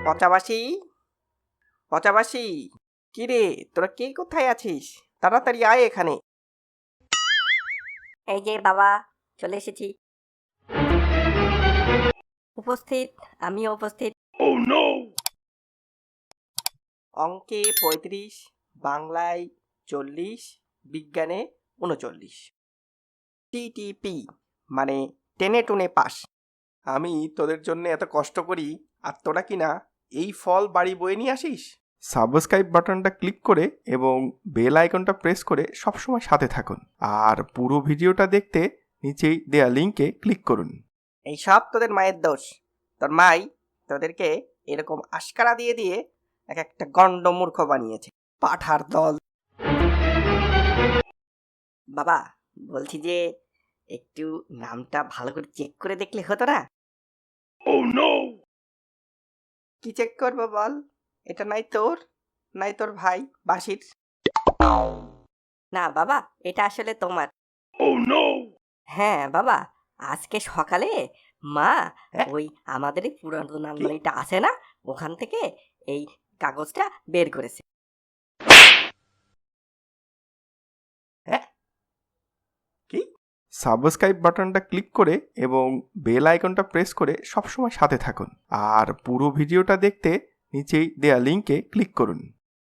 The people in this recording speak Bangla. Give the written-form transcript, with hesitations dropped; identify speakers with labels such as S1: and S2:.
S1: পচাবাসি, পচাবাসি, কি রে তোরা কে কোথায় আছিস? তাড়াতাড়ি আয় এখানে।
S2: এই যে বাবা, চলে এসেছি। উপস্থিত, আমিও উপস্থিত।
S1: অঙ্কে 35, বাংলায় 40, বিজ্ঞানে 39। টিটিপি মানে টেনে টুনে পাস। আমি তোদের জন্য এত কষ্ট করি আর তোরা কিনা এই ফল বাড়ি বয়ে নিয়ে আসিস।
S3: সাবস্ক্রাইব বাটনটা ক্লিক করে এবং বেল আইকনটা প্রেস করে সবসময় সাথে থাকুন। আর পুরো ভিডিওটা দেখতে নিচেই দেয়া লিঙ্কে ক্লিক করুন।
S1: এই সব তোদের মায়ের দোষ। তোর মাই তোদেরকে এরকম আশকারা দিয়ে দিয়ে এক একটা গন্ড মূর্খ বানিয়েছে। পাঠার দল। বাবা, বলছি যে একটু নামটা ভালো করে চেক করে দেখলে হতো না? কি চেক করবো বল? এটা নাই তোর, নাই তোর ভাই বাসির।
S2: না বাবা, এটা আসলে তোমার। হ্যাঁ বাবা, আজকে সকালে মা
S1: হ্যাঁ?
S2: ওই আমাদের এই পুরাতন আলমারিটা আছে না, ওখান থেকে এই কাগজটা বের করেছে।
S1: হ্যাঁ? কি?
S3: সাবস্ক্রাইব বাটনটা ক্লিক করে এবং বেল আইকনটা প্রেস করে সবসময় সাথে থাকুন। আর পুরো ভিডিওটা দেখতে নিচেই দেয়া লিঙ্কে ক্লিক করুন।